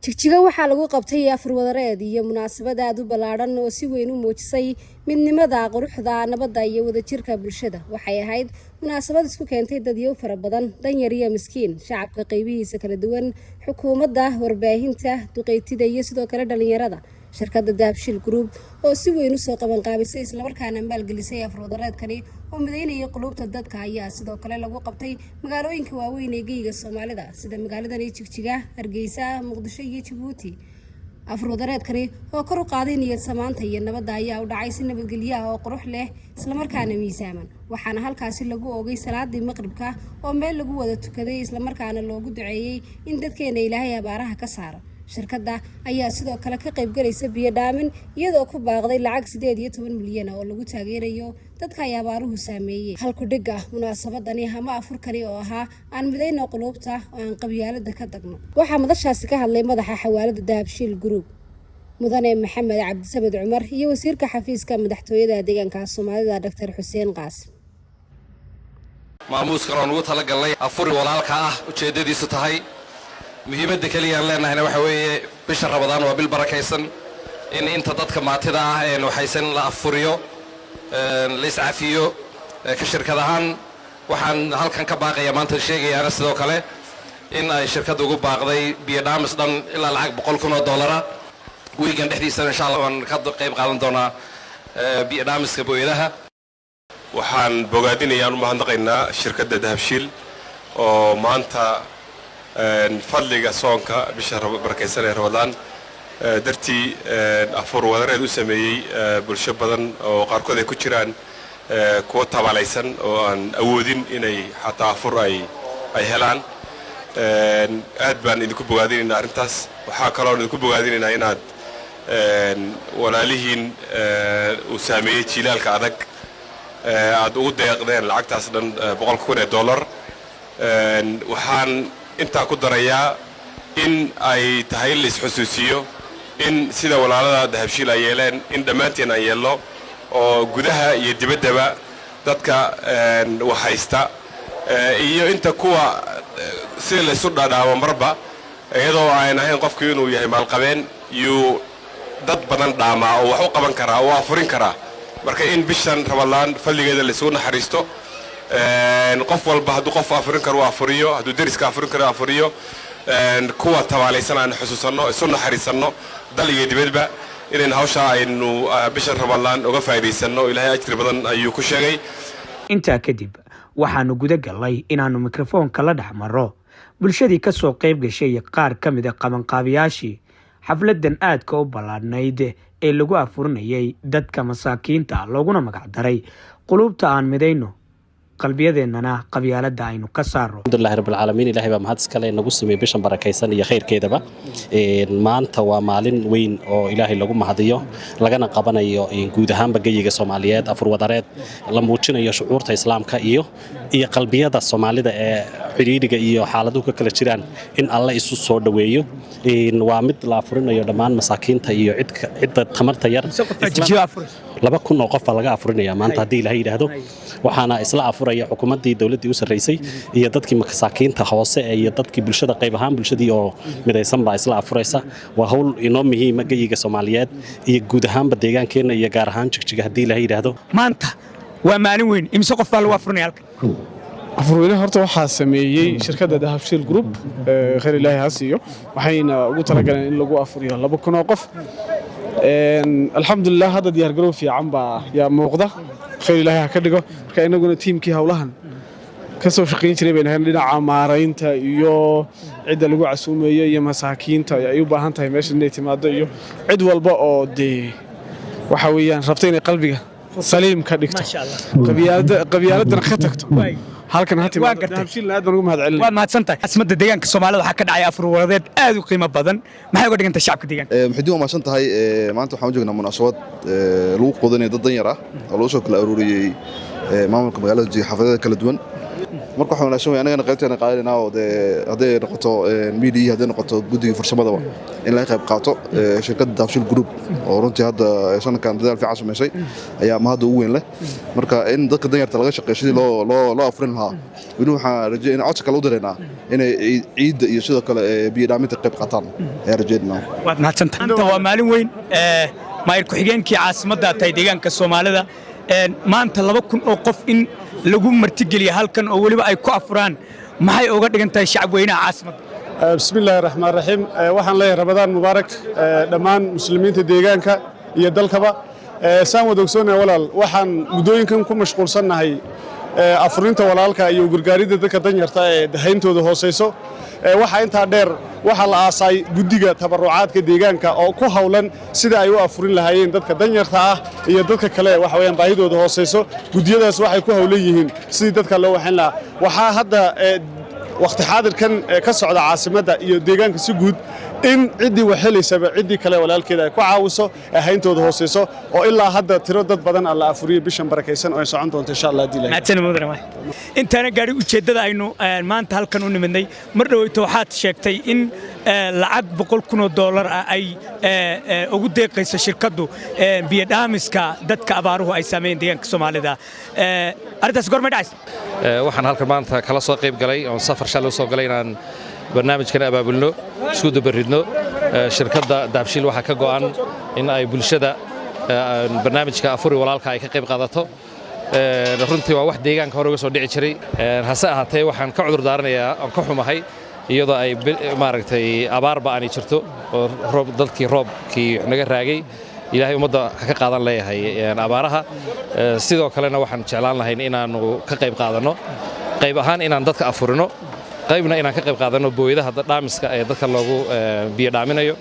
jigjiga waxaa lagu qabtay afar wadareed iyo munaasabad aad u ballaaran oo si weyn u muujisay midnimada, quruxda, nabadda iyo wadajirka bulshada. Waxay ahayd munaasabad isku keentay dadyo fara badan, danyar iyo miskiin, shacabka qaybihiisa kala duwan, xukuumadda, warbaahinta, duqeytida iyo sidoo kale dhalinyarada. shirkadda Dahabshiil Group oo si weyn u soo qaban qaabisay isla markaana maalgelisay afar wadareedkani oo mideynaya qulubta dadka ayaa sidoo kale lagu qabtay magaalooyinka waaweyn ee geeyiga Soomaalida sida magaaladani Jigjiga, Hargeysa, Muqdisho iyo Djibouti. afar wadareedkani oo kor u qaaday niyad samaanta iyo nabadda ayaa u dhacay si nabadgelyo ah oo qurux leh isla markaana miisaaman. waxaana halkaasi lagu oogay salaadii maqribka oo meel lagu wada tukaday isla markaana loogu duceeyay in dadkeena Ilaahay abaaraha ka saaro. shirkadda ayaa sidoo kale ka qayb galaysa biyo dhaamin iyadoo ku baaqday lacag 18 milyan oo lagu taageerayo dadka ay abaaruhu saameeyay. halku dhiga munaasabadani ama afurkani oo ahaa aan midayno qulubta oo aan qabyaalada ka tagno. waxaa madashaasi ka hadlay madaxa xawaalada Dahabshiil Group mudane Maxamed Cabdisamed Cumar iyo wasiirka xafiiska madaxtooyada deegaanka Soomaalida Dr. Xuseen Qaasim. maamuus qaran ugu tala galay afur walaalka ah ujeedadiisu tahay muhiimadda kaliya aan leenahay waxa weeye bisha Ramadaan waa bil barakaysan in inta dadka maatida ah ee waxaysan la afuriyo la iscafiyo ka shirkadahan waxaan halkan ka baaqaya maanta sheegayana sidoo kale in ay shirkadu ugu baaqday biyo dhaamis dhan ilaa lacag $100,000 weekend dhexdiisa insha Allah waan ka qayb qaadan doonaa biyo dhaamiska booyadaha. waxaan bogaadinayaa u mahadnaqaynaa shirkadda Dahabshiil oo maanta fadliga soonka bisha barakaysan ee Ramadaan dartii afur wadareed u sameeyay bulsho badan oo qaarkood ay ku jiraan kuwa tabalaysan oo aan awoodin inay xataa afur ay helaan. aad baan idinku bogaadinaynaa arrintaas. waxaa kaloo idinku bogaadinaynaa inaad walaalihiin uu saameeyay jilaalka adag aad ugu deeqdeen lacagtaas dhan $100,000. waxaan intaa ku darayaa in ay tahay la isxusuusiyo in sida walaalada Dahabshiil ay yeeleen in dhammaanteen aan yeelno oo gudaha iyo dibaddaba dadka wax haysta iyo inta kuwa sida la isu dhaadhaamo marba iyadoo aan ahayn qofku inuu yahay maalqabeen iyo dad badan dhaamaa oo wax u qaban karaa oo afurin karaa. marka in bishan Ramadaan fadligeeda la isugu naxariisto qof walba hadduu qof afurin karo afuriyo, hadduu deriska afurin karo afuriyo, kuwa tabaalaysan aan xusuusanno, isu naxariisanno dal iyo dibadba inaan hawsha aynu bishan Ramadaan uga faa'iideysanno. Ilaahay ajir badan ayuu ku sheegay. intaa kadib waxaanu guda galnay inaanu mikrofoonka la dhex marro bulshadii ka soo qayb gashay qaar ka mid ah qabanqaabiyaashii xafladan aadka u ballaadhnayd ee lagu afurinayay dadka masaakiinta looguna magac daray qulubta aan midayno qalbiyadeennana qabyaalada aynu ka saaro. alxamdulillahi rabbil caalamiin. ilaahay baa mahad iskale nagu sameeyay bishan barakaysan iyo khayrkeedaba. maanta waa maalin weyn oo ilaahay lagu mahadiyo lagana qabanayo guud ahaanba geeyiga Soomaaliyeed afur wadareed la muujinayo shucuurta islaamka iyo qalbiyada Soomaalida ee xiriiriga iyo xaaladuhu ka kala jiraan in alla isu soo dhaweeyo. waa mid la afurinayo dhammaan masaakiinta iyo cidda tamarta yar 2,000 oo qof laga afurinaya maanta haddii ilaahay yiraahdo. waxaana isla afuraya xukuumaddii dawladdii u sarreysay iyo dadkii masaakiinta hoose iyo dadkii bulshada qayb ahaan bulshadii oo midaysan baa isla afuraysa. waa hawl inoo muhiima geeyiga Soomaaliyeed iyo guud ahaanba deegaankeena iyo gaar ahaan Jigjiga haddii ilaahay yiraahdo. maanta waa maalin weyn. imse qof baa lagu afurinaya halkan? afurweynaha horta waxaa sameeyey shirkadda Dahabshiil Group khayr Ilaahay ha siiyo. waxayna ugu talagaleen in lagu afuriyo 2,000 oo qof. alxamdulillah hadda diyaar garow fiican baa yaa muuqda. khayr Ilaahay ha ka dhigo. marka inaguna tiimkii hawlahan ka soo shaqeyn jiray bayna dhinaca maaraynta iyo cidda lagu casuumeeyo iyo masaakiinta ay u baahan tahay meesha inay timaado iyo cid walba oo waxa weeyaan rabta inay qalbiga saliim ka dhigto qabyaaladana ka tagto. halkan hati Dahabshiil aad baan ugu mahadcelinay. waa mahadsantahay. asmada deegaanka Soomaalida waxa ka dhacay afur wadareed aad u qiimo badan. maxay uga dhigantay shacabka deegaanka? muxuu u mahadsantahay. maanta waxaan u joognaa munaasabad lagu qodanay dad danyar ah oo loo soo kala ururiyay maamulka magaalada Jigjiga xaafadaha kala duwan. marka waxaan wanaagsan weeyaan anagana qaybteena qaadanaa oo haday noqoto media haday noqoto guddiga farsamadaba in la qayb qaato shirkadda Dahabshiil Group oo runtii hadda sanadkan dadaal fiican sameysay ayaa ma hadda ugu weyn leh marka in dadka danyarta laga shaqeeyo sidii loo afurin lahaa weli waxaan rajeynaa in codka lagu dareena inay ciidda iyo sidoo kale biyo dhaaminta qayb qaataan ayaa rajeynaa waad mahadsantahay waa maalin weyn maayir ku-xigeenkii caasimadda tahay deegaanka Soomaalida maanta 2,000 oo qof in lagu martigeliyo halkan oo waliba ay ku afuraan maxay uga dhigan tahay shacab weynaha caasimadda bismillaahi raxmaani raxiim waxaan leeyahay Ramadaan mubaarak dhammaan muslimiinta deegaanka iyo dalkaba saan wada ogsoonaa walaal waxaan muddooyinkan ku mashquulsannahay afurinta walaalka iyo gargaaridda dadka danyarta ee dahayntooda hooseyso waxa intaa dheer waxa la aasay guddiga tabarucaadka deegaanka oo ku hawlan sida ay u afurin lahaayeen dadka danyarta ah iyo dadka kale waxa weeyaan baahidooda hooseyso guddiyadaas waxay ku hawlan yihiin sidii dadka loo waxin lahaa waxaa hadda waqti xaadirkan ka socda caasimadda iyo deegaanka si guud in ciddii waxelaysaba ciddii kale walaalkeeda ay ku caawiso ahayntooda hooseyso oo ilaa hadda tiro dad badan alla afuriyo bishan barakaysan oo ay socon doonto insha Allah diilay intaana gaari ujeedada aynu maanta halkan u nimidnay mar dhaweyto waxaad sheegtay in lacag $100,000 ay ugu deeqayso shirkaddu biyo dhaamiska dadka abaaruhu ay saameeyeen deegaanka Soomaalida arintaas goorma dhacaysa waxaan halkan maanta kala soo qayb galay oo safar shal u soo galay inaan barnaamijkan abaabulno isku dabaridno shirkadda Dahabshiil waxa ka go'an in ay bulshada barnaamijka afuri walaalka ay ka qayb qaadato runtii waa wax deegaanka hore uga soo dhici jiray hase ahaatee waxaan ka cudur daaranayaa oo ka xumahay iyadoo ay maaragtay abaarba aan jirto oo roobkii naga raagay ilaahay ummadda ka qaadan leeyahay abaaraha sidoo kalena waxaan jeclaan lahayn inaanu ka qayb qaadano qayb ahaan inaan dadka afurino qaybna inaan ka qayb qaadano booyadaha dhaamiska ee dadka loogu biyo dhaaminayo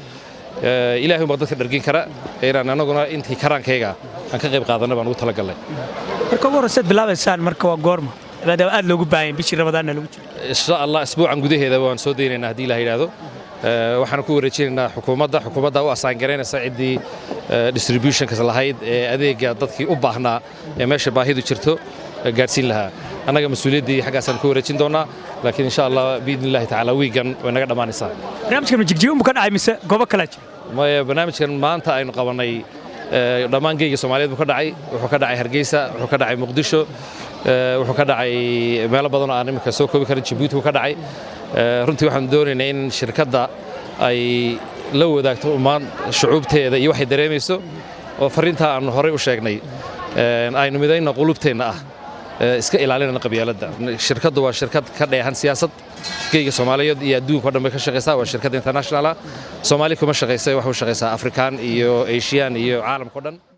ilaahay ummadda dadka dhargin kara inaan anaguna intii karaankayga aan ka qayb qaadano baan ugu talagalnay marka ugu horreysad bilaabaysaan marka waa goorma aad loogu baahan bishii Ramadaanna lagu jiro insha Allah isbuucan gudaheeda waan soo deenaynaa hadii la yiraahdo waxaan ku wareejinaynaa xukuumadda u asaan gareynaysa ciddii distributionka lahayd ee adeega dadkii u baahnaa ee meesha baahidu jirto gaarsiin lahaa annaga mas'uuliyaddii xaggaasaan ku wareejin doonaa laakiin insha Allah biidnillaahi tacaala wiigan way naga dhamaanaysaa barnaamijkan jigjiga ka dhacay mise goobo kale jira barnaamijkan maanta aynu qabanay dhammaan geeyga Soomaaliyeed ka dhacay wuxuu ka dhacay Hargeysa wuxuu ka dhacay Muqdisho wuxuu ka dhacay meelo badan oo aan imika soo koobi karin Djibouti ka dhacay runtii waxaan doonaynaa in shirkadda ay la wadaagto ummaan shucuubteeda iyo waxay dareemayso oo fariinta aan horey u sheegnay aynu midayna qulubteena ah iska ilaalinayna qabyaaladda shirkaddu waa shirkad ka dheehan siyaasad geeyga Soomaaliyeed iyo adduunka dhan bay ka shaqeysaa waa shirkad international ah Soomaali kuma shaqeysaa waxa uu shaqeysaa Afrikaan iyo Asian iyo caalamka dhan